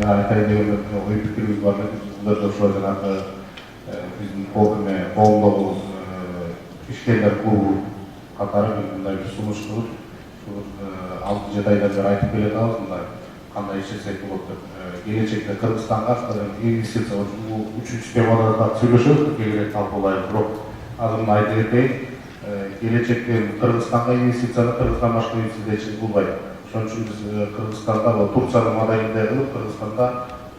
мен айтайын деген ой пикирибиз бар экен. Бул жерде ошо жанагы биздин коомдогу ишкерлер клубу катары мындай бир сунуш кылып, ушул 6-7 айдан бери айтып келатабыз мындай кандай иштесек болот деп. Келечекте Кыргызстанга инвестиция бул 3-чү темада да сүйлөшөбүз, кеңирээк талкуулайбыз. Бирок азыр мына айтып кетейин, келечекте Кыргызстанга инвестицияны Кыргызстан башка инвестиция эч кылбайт. Ошон үчүн биз Кыргызстанда Турциянын моделинде кылып, Кыргызстанда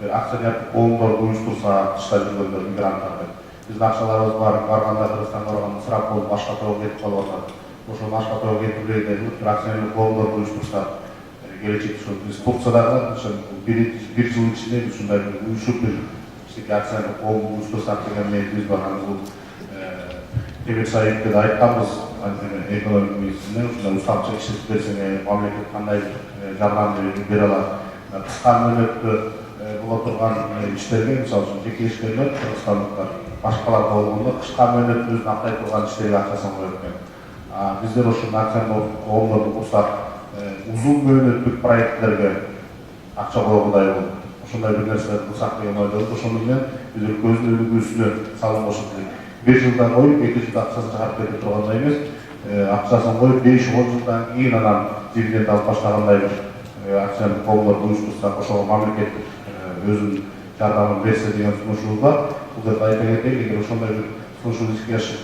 бир акционердик коомдорду уюштурса, тышта жүргөндөр мигранттарды. Биздин акчаларыбыз барганда Кыргызстанга барганда ысырап болуп башка тоого кетип калып атат. Ошол башка тоого кетпей кылып бир акционердик коомдорду уюштурса, келечекте ошо биз Турциядагы бир жыл ичинде ушундай уюшуп бир акционердик коом уюштурсак деген ниетибиз бар. Бул Темир Саидке да айтканбыз, экономика министрине ушундай устамчы иштетип берсең, мамлекет кандай жардам бере алат. Кыска мөөнөттө боло турган иштерге, мисалы үчүн жеке ишкерлер, кыргызстандыктар башкаларга болгондо кышка мөөнөттө өзүн актай турган иштерге акчасын коет экен. Биздер ошол акционердик коомдорду курсак, узун мөөнөттүк проекттерге акча койгудай болуп, ошондой бир нерселерди кылсак деген ойдобуз. Ошону менен биз өлкөбүздүн үлгүсүнө салым кошуп, bir жылдан коюп, 2 жылда акчасын чыгарып кетип тургандай эмес, акчасын коюп 5-10 жылдан кийин анан дивиденд алып баштагандай бир акционердик коомдорду уюштурсак, ошого мамлекет өзүнүн жардамын берсе деген сунушубуз бар. Бул жерде айта кетейин, эгер ошондой бир сунушубуз ишке ашып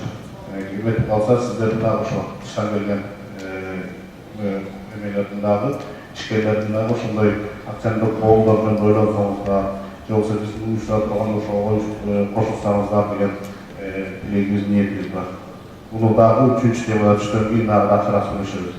өтүп калса, сиздердин дагы ошо тыштан келген эмелердин дагы, ишкерлердин дагы ошондой акционердик коомдор жөнүндө ойлонсоңуздар, же болбосо биздин уюштура турган ошого кошулсаңыздар деген тілегіміз ниетіміз бар. Bunu daha 3. temada düştüğüm bir daha da söyleyeceğiz.